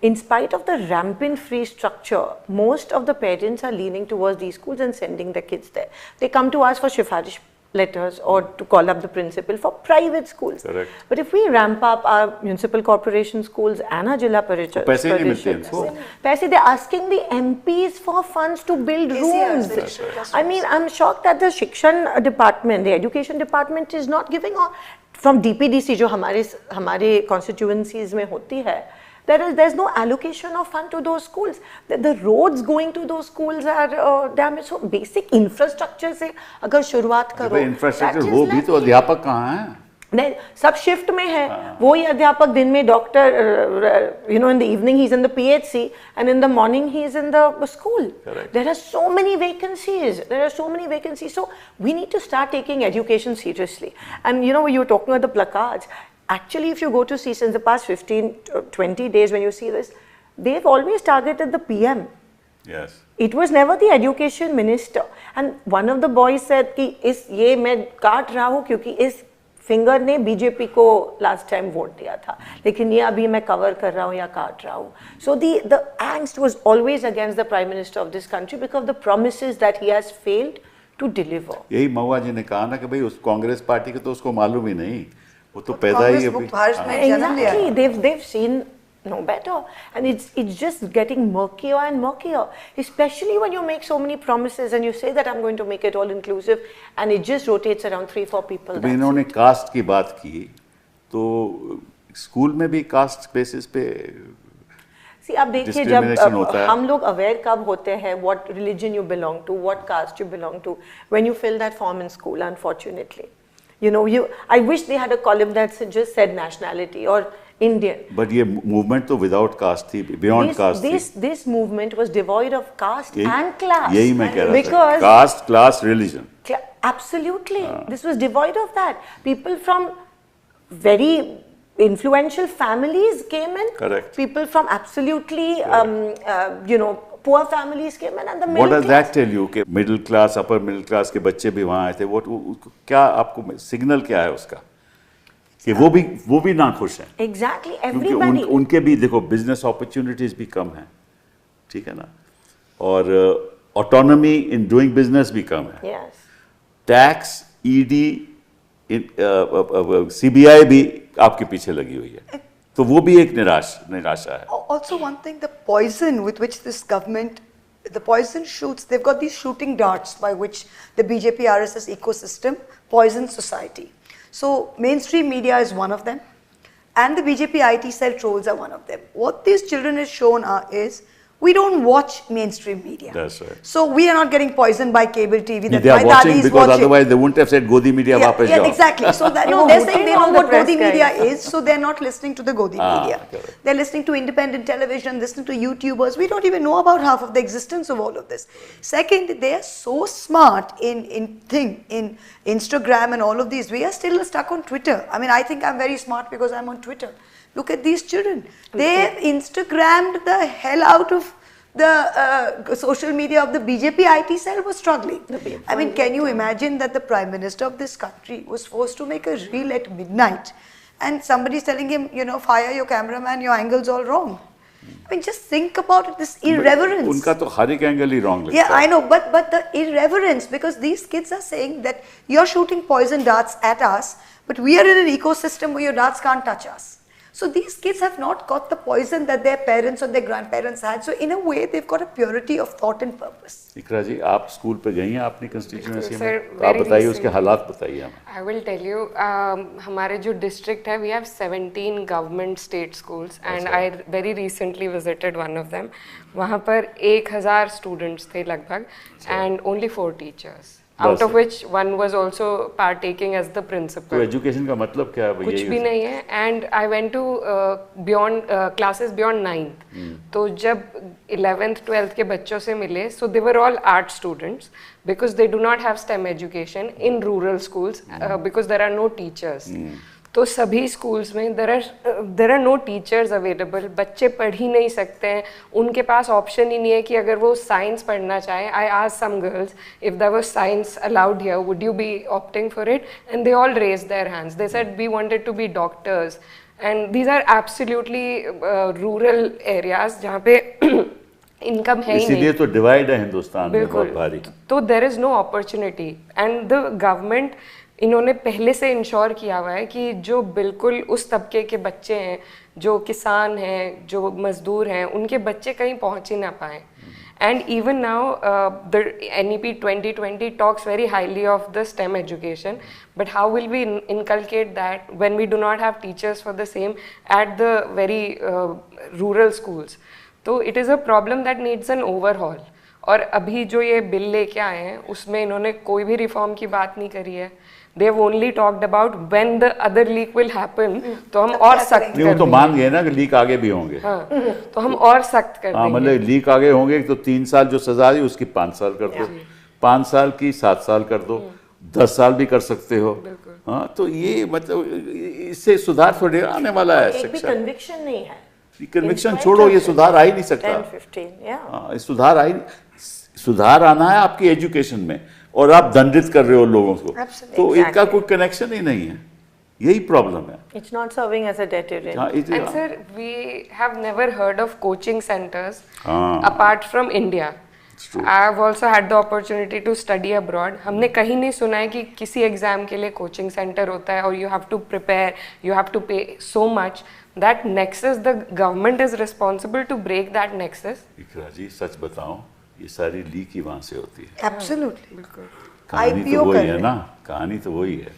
in spite of the rampant free structure, most of the parents are leaning towards these schools and sending their kids there. They come to us for shifarish letters or to call up the principal for private schools. Correct. But if we ramp up our municipal corporation schools and our Jilla Parishad, पैसे नहीं मिलते इनको. पैसे, they're asking the MPs for funds to build rooms. I mean, I'm shocked that the Shikshan department, the education department is not giving on from DPDC जो हमारे constituencies में होती है. There's no allocation of fund to those schools. The roads going to those schools are damaged. So basic infrastructure से अगर शुरुआत करो, infrastructure वो भी तो अध्यापक कहाँ हैं? नहीं, सब शिफ्ट में है. वही अध्यापक दिन में doctor, you know, in the evening he's in the PHC and in the morning he's in the school. Correct. There are so many vacancies. So we need to start taking education seriously. And you know, you were talking about the placards. Actually, if you go to see since the past 15, 20 days when you see this, they've always targeted the PM. Yes. It was never the education minister. And one of the boys said कि ये मैं काट रहा हूँ क्योंकि इस finger ने BJP को लास्ट टाइम वोट दिया था, लेकिन ये अभी मैं कवर कर रहा हूँ या काट रहा हूँ. So the angst was always against the prime minister of this country because of the promises that he has failed to deliver. यही महुआ जी ने कहा ना कि भाई उस कांग्रेस पार्टी के तो उसको मालूम ही नहीं, वो तो पैदा ही कांग्रेस मुक्त भारत में जन्म लिया है. Exactly, they've seen no better, and it's just getting murkier and murkier, especially when you make so many promises and you say that I'm going to make it all inclusive and it just rotates around 3-4 people. अभी इन्होंने cast की बात की तो school में भी caste basis पे See, आप देखिए जब हम लोग अवेयर कब होते हैं what religion you belong to, what caste you belong to, when you fill that form in school, unfortunately. You know, I wish they had a column that just said nationality or Indian. But ये movement तो without caste थी, beyond caste थी. This movement was devoid of caste and class. यही मैं कह रहा था. Because Caste, class, religion. Absolutely, this was devoid of that. People from very influential families came in. Correct. People from absolutely, poor families came in, and the middle What does class. that tell you? कि middle class, upper middle class के बच्चे भी वहाँ आए थे. क्या आपको signal क्या है उसका? कि वो भी ना खुश हैं. Exactly, क्योंकि everybody. उनके भी देखो बिजनेस अपॉर्चुनिटीज भी कम हैं, ठीक है ना, और ऑटोनॉमी इन डूइंग बिजनेस भी कम है. Yes. टैक्स, ईडी, सीबीआई भी आपके पीछे लगी हुई है, तो वो भी एक निराशा है. Also, one thing, the poison with which this government, the poison shoots, they've got these shooting darts by which the BJP RSS ecosystem poisons society. So, mainstream media is one of them, and the BJP IT cell trolls are one of them. What these children is shown is, we don't watch mainstream media. That's right. So we are not getting poisoned by cable TV. That They are my watching daddy is because watching. otherwise they wouldn't have said Godi media वापस जाओ. Exactly. So that, No, they're who saying they turned know on the what press, Godi guys? media is, so they're not listening to the Godi media. Correct. They're listening to independent television, listening to YouTubers. We don't even know about half of the existence of all of this. Second, they are so smart in Instagram and all of these. We are still stuck on Twitter. I mean, I think I'm very smart because I'm on Twitter. Look at these children. They've Instagrammed the hell out of the social media of the BJP IT cell was struggling. I mean, can you imagine that the Prime Minister of this country was forced to make a reel at midnight and somebody's telling him, fire your cameraman, your angle's all wrong. I mean, just think about it, this irreverence. उनका तो हर एक angle ही wrong लगता है. Yeah, I know, but the irreverence, because these kids are saying that you're shooting poison darts at us, but we are in an ecosystem where your darts can't touch us. So these kids have not got the poison that their parents or their grandparents had. So in a way, they've got a purity of thought and purpose. इकरा जी, आप school पे गई हैं अपनी constituency में, Sir, तो आप very बताइए उसके recently. हालात बताइए हमें. I will tell you, हमारे जो district है, we have 17 government state schools, and I very recently visited one of them. वहाँ पर 1000 students थे लगभग, and only 4 teachers. Out of which one was also partaking as the तो principal. Education का मतलब क्या है भैया? कुछ भी नहीं है. And I went to beyond classes beyond 9th. तो जब 11th 12th के बच्चों से मिले, so they were all art students because they do not have STEM education in rural schools because there are no teachers. तो सभी schools में there are no teachers available. बच्चे पढ़ ही नहीं सकते हैं, उनके पास ऑप्शन ही नहीं है कि अगर वो साइंस पढ़ना चाहें. I asked some girls if there was science allowed here, would you be opting for it? And they all raised their hands. They said we wanted to be doctors. And these are absolutely rural areas जहाँ पे income है ही नहीं. इसीलिए तो divide है हिंदुस्तान में बहुत भारी. तो there is no opportunity, and the government इन्होंने पहले से इंश्योर किया हुआ है कि जो बिल्कुल उस तबके के बच्चे हैं, जो किसान हैं, जो मजदूर हैं, उनके बच्चे कहीं पहुंच ही ना पाए. And even now, the NEP 2020 talks very highly of the STEM education, but how will we inculcate that when we do not have teachers for the same at the very rural schools? So it is a problem that needs an overhaul. और अभी जो ये bill लेके आए हैं, उसमें इन्होंने कोई भी रिफॉर्म की बात नहीं करी है. They have only talked about when the other leak will happen. तो हम और सख्त कर नहीं, वो तो मान गए ना कि लीक आगे भी होंगे. हाँ, तो हम और सख्त कर हाँ, देंगे. मतलब लीक आगे होंगे तो 3 साल जो सजा है उसकी 5 साल कर दो, 5 साल की 7 साल कर दो, 10 साल भी कर सकते हो. हाँ, तो ये मतलब इससे सुधार थोड़े आने वाला है. एक भी कन्विक्शन नहीं है. कन्विक्शन spite छोड़ो, of ये it. सुधार आ ही नहीं सकता। 10-15, yeah. हाँ, सुधार आई, सुधार आना है आपकी एजुकेशन में, और आप दंडित कर रहे हो लोगों को, Absolutely. तो इनका Exactly. कोई कनेक्शन ही नहीं है, यही प्रॉब्लम है। It's not serving as a deterrent. हाँ, And sir, we have never heard of coaching centers हाँ. apart from India. It's true. I have also had the opportunity to study abroad. हमने कहीं नहीं सुना है कि किसी एग्जाम के लिए कोचिंग सेंटर होता है और you have to prepare, you have to pay so much. That nexus, the government is responsible to break that nexus. इकरा जी सच बताऊं, ये सारी लीक ही वहां से होती है। Absolutely. कहानी तो IPO वही कर है रहे ना, कहानी तो वही है।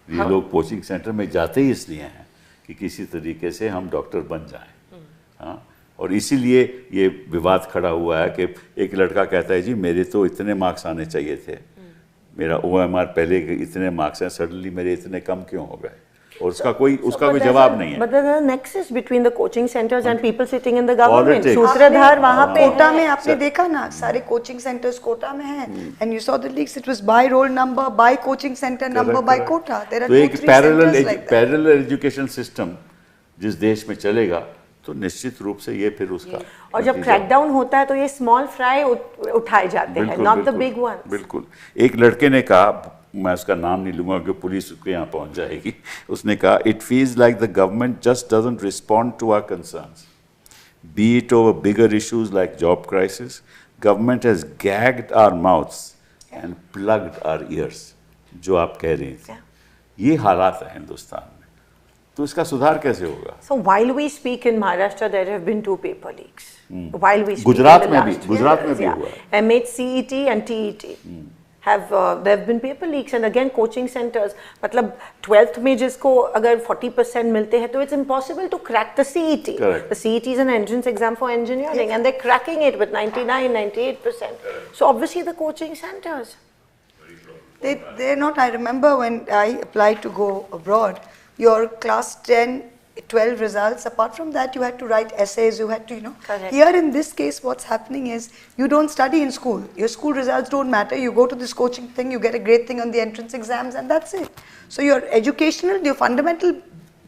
ये लोग कोचिंग सेंटर में जाते ही इसलिए हैं कि किसी तरीके से हम डॉक्टर बन जाएं, हाँ, और इसीलिए ये विवाद खड़ा हुआ है कि एक लड़का कहता है जी मेरे तो इतने मार्क्स आने चाहिए थे, मेरा OMR पहले इतने मार्क्स हैं, सडनली मेरे इतने कम क्यों हो गए, और उसका कोई जवाब नहीं है। But there's a nexus between the coaching centers and people sitting in the government. Politics. सूत्रधार वहाँ पे कोटा है. में आपने देखा ना, सारे कोचिंग सेंटर्स कोटा में हैं, and you saw the leaks. It was by roll number, by coaching center number, by quota. There are तो 2-3 एक centers like that. Parallel education system जिस देश में चलेगा तो निश्चित रूप से ये फिर उसका और जब क्रैकडाउन होता है तो ये स्मॉल फ्राई उठाए जाते हैं, नॉट द बिग वन। बिल्कुल। एक लड़के ने कहा, मैं उसका नाम नहीं लूंगा कि पुलिस उसके यहाँ पहुंच जाएगी, उसने कहा it feels like the government just doesn't respond to our concerns, be it over bigger issues like job crisis, government has gagged our mouths and plugged our ears. जो आप कह रही थी, ये हालात है हिंदुस्तान में, तो इसका सुधार कैसे होगा? So while we speak in Maharashtra, there have been 2 paper leaks. While we speak Gujarat in the में भी, last गुजरात में years, भी yeah. हुआ है। MHCET and TET have there have been paper leaks, and again coaching centers. मतलब 12th में जिसको अगर 40% मिलते हैं, तो it's impossible to crack the CET. Correct. The CET is an entrance exam for engineering, and they're cracking it with 99, 98%. So obviously the coaching centers. They're not. I remember when I applied to go abroad, your class 10, 12 results, apart from that, you had to write essays, you had to, Correct. Here in this case, what's happening is you don't study in school. Your school results don't matter. You go to this coaching thing, you get a great thing on the entrance exams, and that's it. So your educational, your fundamental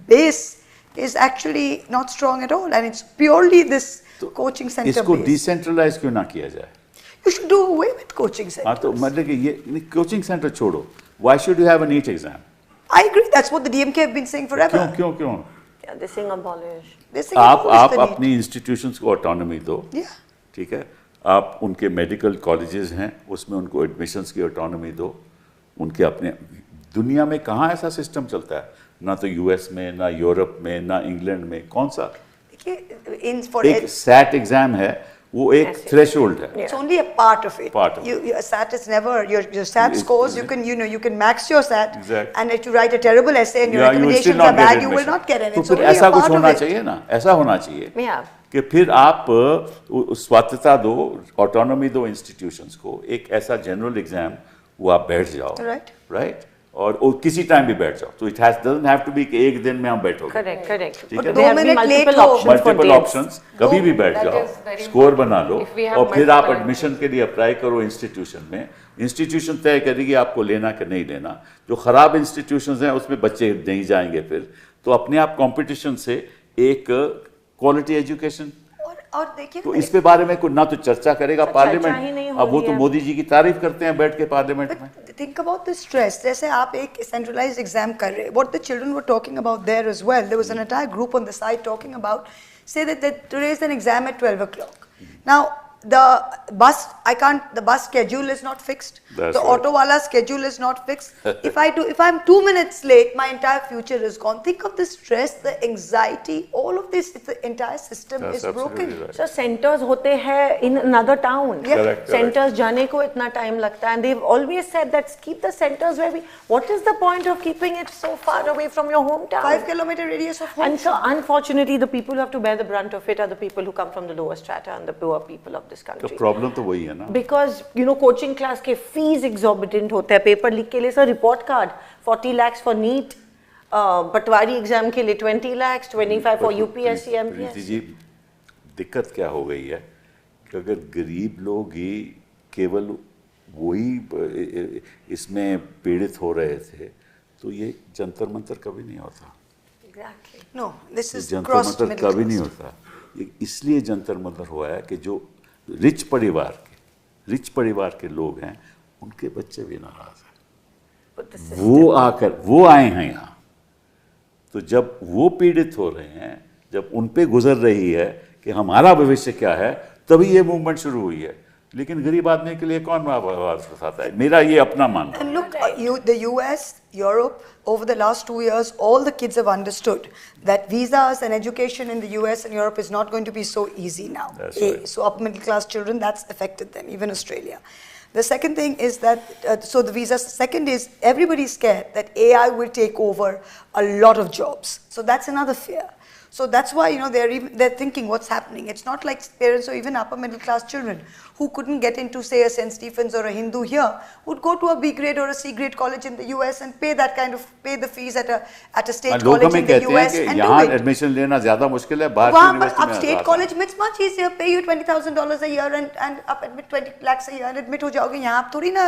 base is actually not strong at all, and it's purely this coaching center इसको based. Decentralise क्यों ना किया जाए? You should do away with coaching centers. हाँ, तो मतलब कि ये कोचिंग सेंटर छोड़ो, why should you have a NEET exam? I agree. That's what the DMK have been saying forever. क्यों? Yeah, they're saying abolish. They're saying आप abolish the NEET. अपनी institutions को ऑटोनॉमी दो, Yeah. ठीक है, आप उनके मेडिकल कॉलेजेस हैं उसमें उनको एडमिशन्स की ऑटोनॉमी दो, उनके अपने, दुनिया में कहाँ ऐसा सिस्टम चलता है? ना तो यूएस में, ना यूरोप में, ना इंग्लैंड में, कौन सा? देखिए, for एक सैट एग्जाम है, वो एक थ्रेशोल्ड है। it's only a part of it. Part of your SAT is never your SAT scores. You can max your SAT, Exactly. and if you write a terrible essay and your Yeah, you will still recommendations are not get bad, you will admission. not get in. तो It's फिर only ऐसा a कुछ part होना of it. चाहिए ना, ऐसा होना चाहिए Yeah. कि फिर आप स्वायत्तता दो, ऑटोनॉमी दो इंस्टीट्यूशंस को, एक ऐसा जनरल एग्जाम वो आप बैठ जाओ, Right. राइट, और किसी टाइम भी बैठ जाओ, तो it doesn't have to be कि एक दिन में हम बैठोगे, Correct. ठीक है, और There have 2 been minute multiple late हो, options for multiple dates. Options, कभी भी बैठ that जाओ, is very स्कोर important. बना लो, If we have और फिर आप multiple एडमिशन के लिए अप्लाई करो इंस्टीट्यूशन में, इंस्टीट्यूशन तय करेगी आपको लेना कि नहीं लेना। जो खराब इंस्टीट्यूशंस हैं उसमें बच्चे नहीं जाएंगे फिर, तो अपने आप कंपटीशन से एक क्वालिटी एजुकेशन, और देखिए तो इस पे बारे में कोई ना तो चर्चा करेगा चर्चा ही नहीं पार्लियामेंट, हो अब वो रही तो है। मोदी जी की तारीफ करते हैं बैठ के पार्लियामेंट में। think about the stress. जैसे आप एक centralized exam कर रहे, what the children were talking about there as well. There was an entire group on the side talking about, say that today is an exam at 12 o'clock. Now the bus schedule is not fixed. That's The right. auto wala schedule is not fixed. If I'm 2 minutes late, my entire future is gone. Think of the stress, the anxiety, all of this. The entire system That's is broken. absolutely right. So centers होते हैं in another town. Yeah. Correct. Centers जाने को इतना time लगता है, and they've always said that keep the centers where we. What is the point of keeping it so far away from your hometown? 5-kilometer radius of home. And so unfortunately, the people who have to bear the brunt of it are the people who come from the lower strata and the poor people of this तो country. Problem तो वही है ना, Because coaching class के fees exorbitant होते हैं, paper leak के लिए sir report card 40 lakhs for NEET, Patwari exam के लिए 20 lakhs, 25 for UPSC, Preeti MPSC. जी, दिक्कत क्या हो गई है कि अगर गरीब लोग ही केवल वही इसमें पीड़ित हो रहे थे तो ये जंतर मंतर कभी नहीं होता। Exactly. No, this ये is Jantar crossed Mantar middle कभी नहीं class. होता। ये इसलिए जंतर मंतर हुआ है कि जो रिच परिवार के लोग हैं उनके बच्चे भी नाराज हैं। But the system. वो आए हैं यहाँ, तो जब वो पीड़ित हो रहे हैं, जब उन पे गुजर रही है कि हमारा भविष्य क्या है, तभी ये मूवमेंट शुरू हुई है। लेकिन गरीब आदमी के लिए कौन आवाज उठाता है? मेरा ये अपना मानना है। And look, the US, Europe, over the last 2 years, all the kids have understood that visas and education in the US and Europe is not going to be so easy now. That's right. So upper middle class children, that's affected them, even Australia. The second thing is that, so the visas, second is everybody's scared that AI will take over a lot of jobs. So that's another fear. So that's why, they're thinking what's happening. It's not like parents or even upper middle class children who couldn't get into, say, a St. Stephen's or a Hindu here would go to a B grade or a C grade college in the US and pay the fees at a state लोग college हमें in the कहते हैं US कि and यहाँ do it. Admission लेना ज्यादा मुश्किल है, बाहर की वहाँ पर यूनिवर्सिटी अब में स्टेट आसान कॉलेज में इट्स मच इजियर, पे you $20,000 a year and up admit 20 lakhs a year admit हो जाओगे। यहाँ आप थोड़ी ना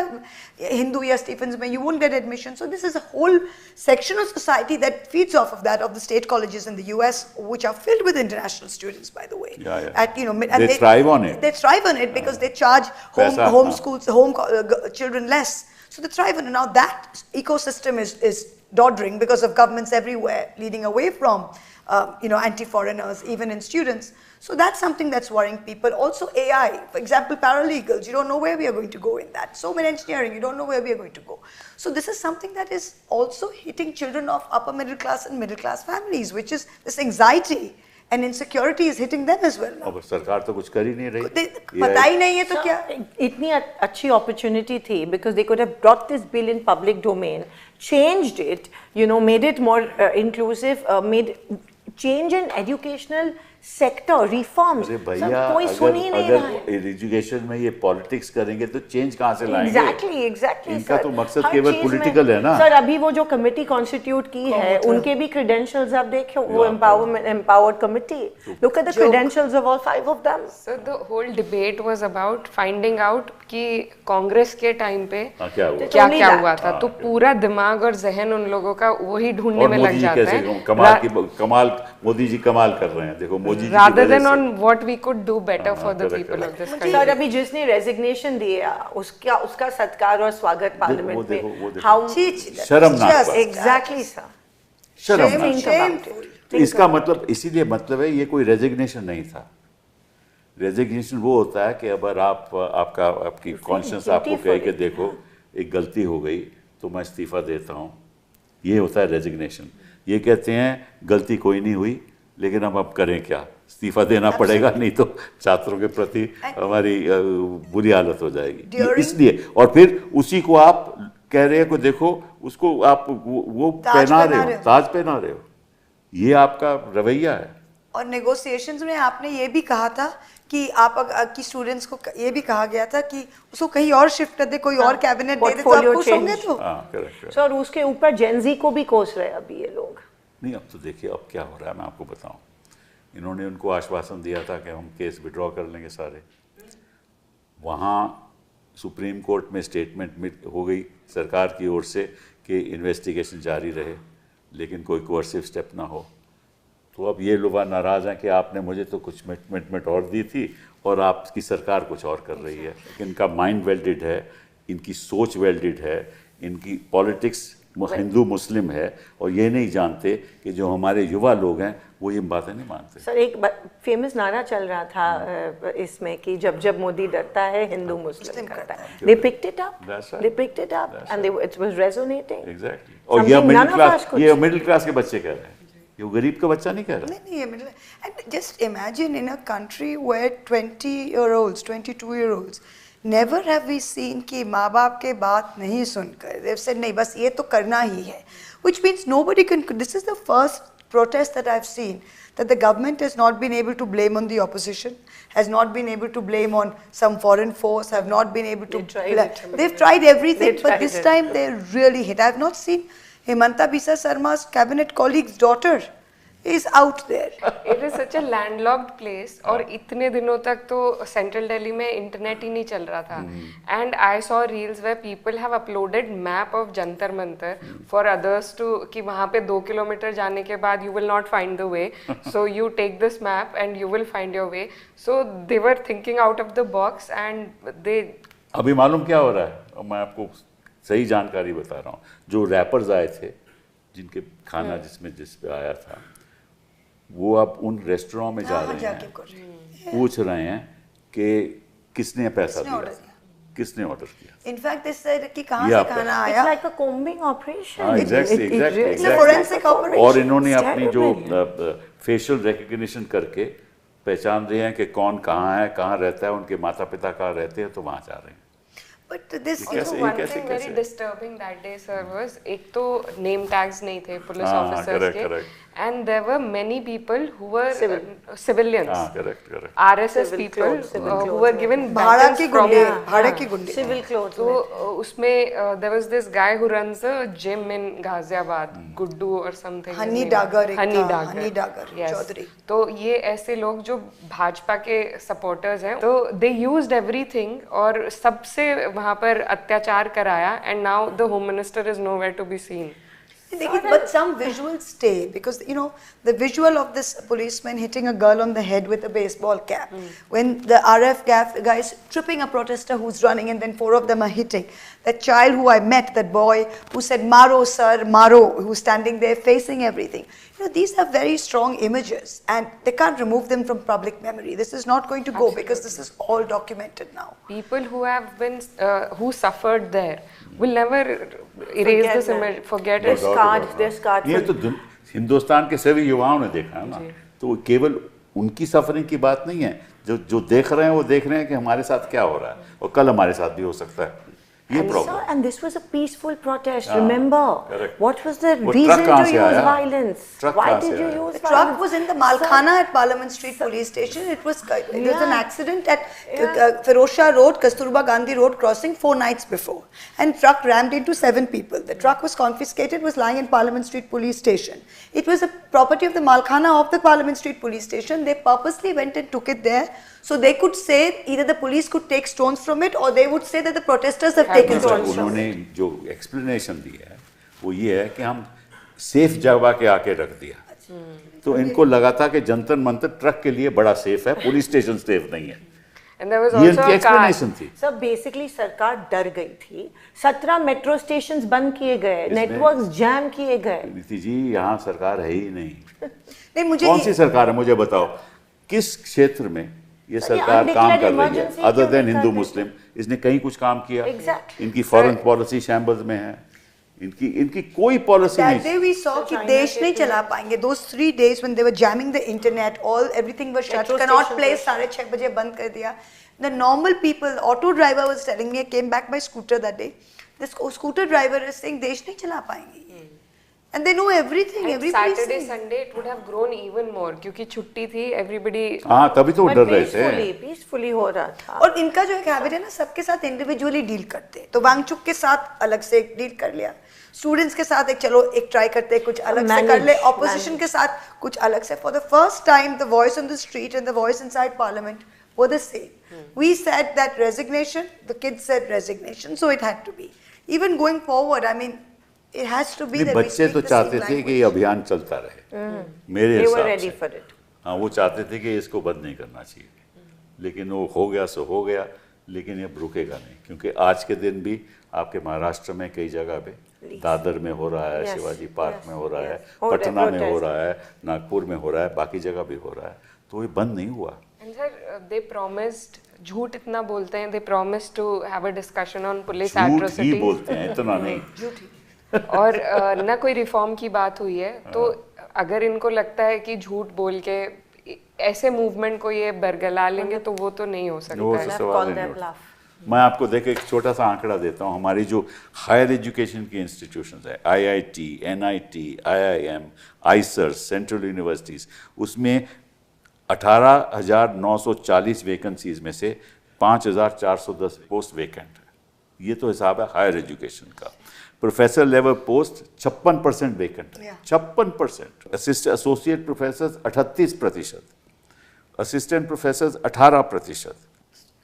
हिंदू या स्टीफेंस में you won't get admission. So this is a whole section of society that feeds off of that, of the state colleges in the US, which are filled with international students, by the way. Yeah. And They thrive on it. They thrive on it because they charge पैसा, home हाँ. schools, children less. So they thrive on it. Now that ecosystem is doddering because of governments everywhere leading away from anti-foreigners, even in students. So that's something that's worrying people. Also AI, for example, paralegals, you don't know where we are going to go in that. So many engineering, you don't know where we are going to go. So this is something that is also hitting children of upper middle class and middle class families, which is this anxiety and insecurity is hitting them as well now. अब सरकार तो कुछ कर ही नहीं रही। पता ही नहीं है तो क्या? इतनी अच्छी opportunity थी because they could have brought this bill in public domain, changed it, made it more inclusive, made change in educational sector, reforms. अरे भैया, कोई सुन ही नहीं रहा है। अगर एजुकेशन में ये पॉलिटिक्स करेंगे तो चेंज कहाँ से लाएंगे? Exactly, इनका sir. तो मकसद हर केवल चीज पॉलिटिकल है ना। सर अभी वो जो कमेटी कॉन्स्टिट्यूट की है, उनके भी क्रेडेंशियल्स आप देखो, वो empowered committee. Look at the credentials of all 5 of them. So the whole debate was about finding out कि कांग्रेस के टाइम पे क्या हुआ? क्या हुआ था। तो पूरा दिमाग और जहन उन लोगों का वही ढूंढने में लग जाता है। मोदी जी कमाल कर रहे हैं, देखो Modi ji rather than on what we could do better for the correct, people of this country. Sir अभी जिसने रेजिग्नेशन दिया उसका सत्कार और स्वागत पार्लियामेंट में हाउ शर्मनाक बात। एग्जैक्टली सर शर्मनाक। तो इसका मतलब इसीलिए मतलब है ये कोई रेजिग्नेशन नहीं था। रेजिग्नेशन वो होता है कि अगर आपकी कॉन्शियस आपको कहे कि देखो एक गलती हो गई तो मैं इस्तीफा देता हूँ, ये होता है रेजिग्नेशन। ये कहते हैं गलती कोई नहीं हुई लेकिन अब करें क्या, इस्तीफा देना पड़ेगा, नहीं तो छात्रों के प्रति हमारी बुरी हालत हो जाएगी। इसलिए और फिर उसी को आप कह रहे हैं को देखो उसको आप वो पहना रहे हो, ताज पहना रहे हो, ये आपका रवैया है। और नेगोशिएशंस में आपने ये भी कहा था कि की स्टूडेंट्स को ये भी कहा गया था कि उसको कहीं और शिफ्ट कर दे, कोई और कैबिनेट दे दे तो आप खुश होंगे। तो सर उसके ऊपर जेनजी को भी कोस रहे अभी ये लोग। नहीं, अब तो देखिए अब क्या हो रहा है, मैं आपको बताऊं। इन्होंने उनको आश्वासन दिया था कि हम केस विड्रॉ कर लेंगे सारे। वहाँ सुप्रीम कोर्ट में स्टेटमेंट हो गई सरकार की ओर से कि इन्वेस्टिगेशन जारी रहे लेकिन कोई कोर्सिव स्टेप ना हो। तो अब ये लोग नाराज़ हैं कि आपने मुझे तो कुछ कमिटमेंट और दी थी और आपकी सरकार कुछ और कर रही है। इनका माइंड वेल्डेड है, इनकी सोच वेल्डेड है, इनकी पॉलिटिक्स हिंदू मुस्लिम है और ये नहीं जानते कि जो हमारे युवा लोग हैं वो ये बातें नहीं मानते। सर एक फेमस नारा चल रहा था इसमें कि जब मोदी डरता है हिंदू मुस्लिम करता है। They picked it up and it was resonating. Exactly. और ये मिडिल क्लास के बच्चे कह रहे हैं, ये गरीब का बच्चा नहीं कह रहा। नहीं ये middle. And just imagine in a country where 20-year-olds, 22-year-olds never have we seen कि माँ बाप के बात नहीं सुनकर they've said नहीं बस ये तो करना ही है, which means nobody can. This is the first protest that I've seen that the government has not been able to blame on the opposition, has not been able to blame on some foreign force, have not been able to. They've tried everything, but this time they really hit. I've not seen Himanta Biswa Sarma's cabinet colleague's daughter He's out there. It is such a landlocked place और इतने दिनों तक तो central Delhi में internet ही नहीं चल रहा था. And I saw reels where people have uploaded map of Jantar Mantar for others to कि वहाँ पे 2 किलोमीटर जाने के बाद you will not find the way. So you take this map and you will find your way. So they were thinking out of the box and they. अभी मालूम क्या हो रहा है, और मैं आपको सही जानकारी बता रहा हूँ. जो रैपर्स आए थे, जिनके खाना जिस पे आया था, वो अब उन रेस्टोरेंट में जा रहे हैं, पूछ रहे हैं कि किसने पैसा दिया, किसने ऑर्डर किया. इनफैक्ट दिस सेड कि कहाँ से खाना आया. It's like a combing operation. हाँ, exactly. It's a forensic operation. और इन्होंने अपनी जो फेशियल रिकग्निशन करके पहचान रहे हैं कि कौन कहाँ है, कहाँ रहता है, उनके माता पिता कहाँ रहते हैं, तो वहाँ जा रहे हैं. But this Also, one thing very disturbing that day, sir, was एक तो name tags नहीं थे police officers के, and there were many people who were civilians, RSS people who were given भाड़ा की from गुंडे, Civil clothes. तो उसमें there was this guy who runs a gym in Ghaziabad, Guddu or something. Honey Dagar, yes. Chaudhary. तो ये ऐसे लोग जो भाजपा के सपोर्टर्स हैं, तो they used everything और सबसे वहाँ पर अत्याचार कराया, and now the home minister is nowhere to be seen. But some visuals stay, because you know the visual of this policeman hitting a girl on the head with a baseball cap, when the RF guy is tripping a protester who's running, and then 4 of them are hitting. That child who I met, that boy who said "Maro sir, Maro," who's standing there facing everything. You know, these are very strong images, and they can't remove them from public memory. This is not going to go because this is all documented now. People who have been who suffered there will never erase this image, forget it. They're scarred. ये तो हिंदुस्तान के सभी युवाओं ने देखा है ना, तो केवल उनकी सफरिंग की बात नहीं है. जो देख रहे हैं वो देख रहे हैं कि हमारे साथ क्या हो रहा है, और कल हमारे साथ भी हो सकता है. ये problem. And this was a peaceful protest. Remember, correct. what was the वो reason ट्रक कहाँ to से use आया? violence? ट्रक Why कहाँ did से you आया? use The violence? truck was in the Malkhana at Parliament Street Police Station. There was an accident at Firozshah Road, Kasturba Gandhi Road crossing 4 nights before, and truck rammed into 7 people. The truck was confiscated, was lying in Parliament Street Police Station. It was a property of the Malkhana of the Parliament Street Police Station. They purposely went and took it there, so they could say either the police could take stones from it, or they would say that the protesters have taken stones from it. उन्होंने जो explanation दी है वो ये है कि हम safe जगह के आके रख दिया. तो इनको लगा था कि जंतर मंतर ट्रक के लिए बड़ा सेफ है, पुलिस स्टेशन सेफ नहीं है. And there was ये also इनकी a car. एक्सप्लेनेशन थी. So basically सरकार डर गई थी. 17 मेट्रो स्टेशंस बंद किए गए, नेटवर्क्स जैम किए गए. नीति जी, यहाँ सरकार है ही नहीं. नहीं, मुझे कौन सी सरकार है, मुझे बताओ. किस क्षेत्र में ये सरकार काम कर रही है अदर देन हिंदू मुस्लिम? इसने कहीं कुछ काम किया? इनकी फॉरेन पॉलिसी शैम्बर्स में है. इनकी कोई पॉलिसी नहीं. That day we saw कि देश नहीं चला पाएंगे. Those 3 days when they were jamming the internet, everything was shut. Cannot play. 6:30 बजे बंद कर दिया. The normal people, auto driver was telling me, I came back by scooter that day. This scooter driver is saying देश नहीं चला पाएंगे. And they know everything. And Saturday, Sunday, it would have grown even more क्योंकि छुट्टी थी, everybody. हाँ, तभी तो डर रहे थे. पीसफुली हो रहा था. और इनका जो एक हैबिट है ना, सबके साथ इंडिविजुअली डील करते हैं. तो वांगचुक के साथ अलग से एक डील कर लिया, स्टूडेंट्स के साथ एक ट्राई करते हैं, कुछ अलग से कर ले, ऑपोजिशन के साथ कुछ अलग से. For the first time the voice on the street and the voice inside parliament were the same. We said that resignation, the kids said resignation, so it had to be. Even going forward, I mean, it has to be that we बच्चे speak तो the चाहते same थे कि ये language. अभियान चलता रहे. मेरे They were हिसाब ready से. for it. हाँ, वो चाहते थे कि इसको बंद नहीं करना चाहिए, लेकिन वो हो गया सो हो गया. लेकिन ये रुकेगा नहीं, क्योंकि आज के दिन भी आपके महाराष्ट्र में कई जगह पे, दादर में हो रहा है, शिवाजी पार्क में हो रहा है, पटना में हो रहा है, नागपुर में हो रहा है, बाकी जगह भी हो रहा है. तो ये बंद नहीं हुआ. And sir, they promised, झूठ इतना बोलते हैं, they promised to have a discussion on police झूठ ही atrocities. बोलते हैं, इतना नहीं. और ना कोई रिफॉर्म की बात हुई है. तो अगर इनको लगता है कि झूठ बोल के ऐसे मूवमेंट को ये बरगला लेंगे, तो वो तो नहीं हो वो सकता तो है. सवाल ही नहीं उठता. मैं आपको देखिए एक छोटा सा आंकड़ा देता हूँ. हमारी जो हायर एजुकेशन की इंस्टीट्यूशंस है, IIT, NIT, IIM, IISERs, central universities, उसमें 18,940 वैकेंसीज में से 5,410 पोस्ट वेकेंट है. ये तो हिसाब है हायर एजुकेशन का. प्रोफेसर लेवल पोस्ट 56% वेकेंट है, Yeah. 56%। Assistant associate professor 38%, assistant professor 18%।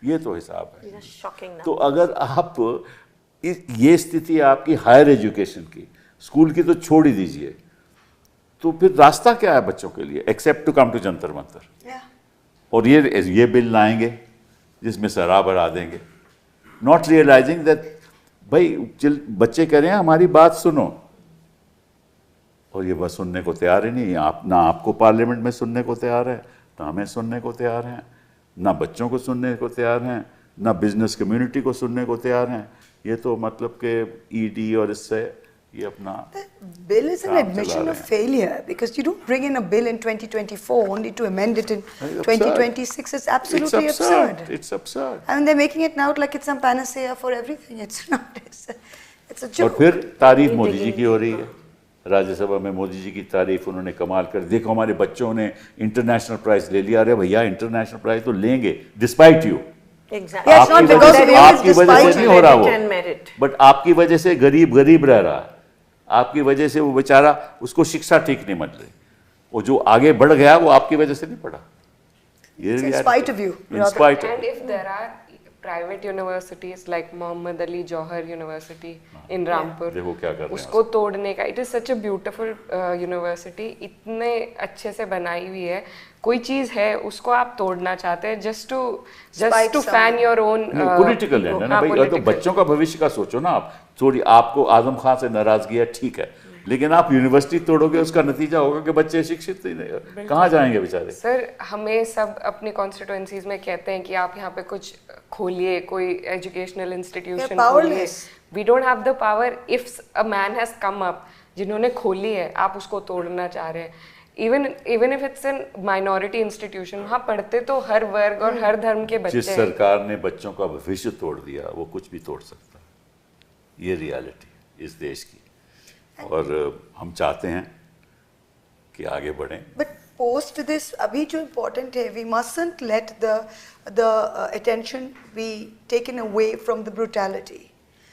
ये तो हिसाब है। Shocking now. तो अगर आप ये स्थिति आपकी हायर एजुकेशन की, स्कूल की तो छोड़ ही दीजिए, तो फिर रास्ता क्या है बच्चों के लिए except to come to Jantar Mantar? Yeah. और ये बिल लाएंगे जिसमें शराब बढ़ा देंगे, नॉट रियलाइजिंग दैट भाई बच्चे कह रहे हैं हमारी बात सुनो, और ये बस सुनने को तैयार ही नहीं। आप ना आपको पार्लियामेंट में सुनने को तैयार है, ना हमें सुनने को तैयार हैं, ना बच्चों को सुनने को तैयार हैं, ना बिजनेस कम्युनिटी को सुनने को तैयार हैं। ये तो मतलब कि ईडी और इससे ये अपना Bill is an काम admission चला of रहे हैं। failure because you don't bring in a bill in 2024 only to amend it in It's absurd. 2026. It's absolutely absurd. It's absurd. I mean, they're making it now like it's some panacea for everything. It's not. It's a और joke. फिर तारीफ मोदी जी की हो रही है, राज्यसभा में मोदी जी की तारीफ उन्होंने कमाल कर, देखो हमारे बच्चों ने इंटरनेशनल प्राइज ले लिया। अरे भैया इंटरनेशनल प्राइज तो लेंगे despite you, Exactly. Yeah, it's not because of you, it's आपकी वजह से despite नहीं हो रहा merit and वो, merit. बट आपकी वजह से गरीब रह रहा है, आपकी वजह से वो बेचारा, उसको शिक्षा ठीक नहीं मिल रही, वो जो आगे बढ़ गया वो आपकी वजह से नहीं पढ़ा। ये It's in spite of you, In rather. spite of And you. if there are private universities like Muhammad Ali Jauhar University in Rampur, देखो क्या कर रहे हैं उसको तोड़ने का, it is such a beautiful university, इतने अच्छे से बनाई हुई है, कोई चीज है उसको आप तोड़ना चाहते हैं just to Spite fan your own political है ना भाई, तो political. बच्चों का भविष्य का सोचो ना आप। थोड़ी आपको आजम खान से नाराजगी है, ठीक है, लेकिन आप यूनिवर्सिटी तोड़ोगे उसका नतीजा होगा कि बच्चे शिक्षित ही नहीं, कहाँ जाएंगे बेचारे? सर हमें सब अपने कॉन्स्टिट्यूएंसीज में कहते हैं कि आप यहाँ पे कुछ खोलिए, कोई एजुकेशनल इंस्टीट्यूशन खोलिए। powerless. We don't have the power. If a man has come up, जिन्होंने खोली है, आप उसको तोड़ना चाह रहे हैं। Even if it's an minority institution, वहाँ पढ़ते तो हर वर्ग और हर धर्म के बच्चे जिस हैं। सरकार ने बच्चों का भविष्य तोड़ दिया वो कुछ भी तोड़ सकता है। ये रियलिटी इस देश की, और हम चाहते हैं कि आगे बढ़ें। But post this, अभी जो important है, we mustn't let the attention be taken away from the brutality.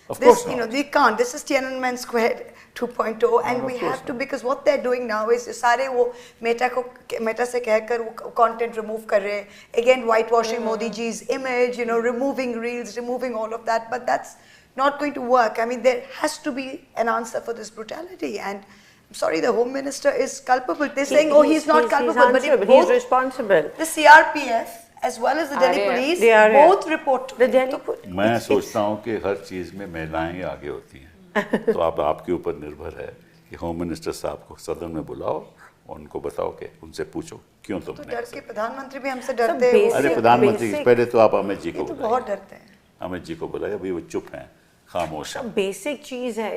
Of This, course you know, not. we can't. This is Tiananmen Square 2.0, and of we course have to, because what they're doing now is सारे वो Meta से कहकर वो content remove कर रहे हैं. Again, whitewashing Modi ji's image, you know, removing reels, removing all of that. But that's not going to work. I mean, there has to be an answer for this brutality, and I'm sorry, the Home Minister is culpable. They're saying, oh, he's not culpable, but if he's both responsible. the CRPF as well as the Delhi RAF. police They are both report to The him. Delhi तो police. मैं सोचता हूँ कि हर चीज़ में महिलाएं ही आगे होती हैं, तो अब आपके ऊपर निर्भर है कि होम मिनिस्टर साहब को सदन में बुलाओ और उनको बताओ कि उनसे पूछो क्यों तो तुमने डर ऐसा के प्रधानमंत्री भी हमसे डरते हैं। basic- अरे प्रधानमंत्री basic- पहले तो आप अमित जी ये को तो बुलाइए, बहुत डरते हैं। अमित जी को बुलाइए, अभी वो चुप हैं, खामोश हैं। Basic cheese hai.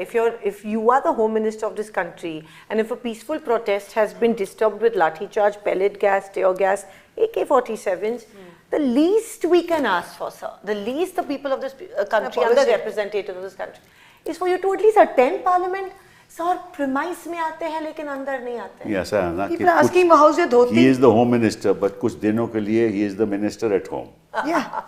If you are the home minister of this country, and if a peaceful protest has been disturbed with lathi charge, pellet gas, tear gas, AK-47s, the least we can ask for, sir, the least the people of this country and the apology. representatives of this country, is for you to at least attend parliament. Sir, premise में आते हैं लेकिन अंदर नहीं आते हैं. ये ऐसा है ना कि People are asking, how's your dhoti? he is the home minister, but कुछ दिनों के लिए he is the minister at home. Yeah.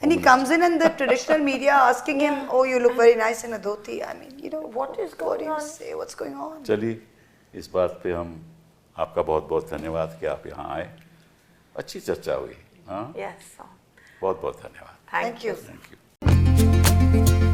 And he comes in and the traditional media asking him, oh, you look very nice in a dhoti. I mean, you know, What is what do going you on? say? What's going on? चलिए, इस बात पे हम आपका बहुत बहुत धन्यवाद कि आप यहाँ आए, अच्छी चर्चा हुई। हाँ, Yes, sir. बहुत बहुत धन्यवाद। Thank Thank you. Thank you.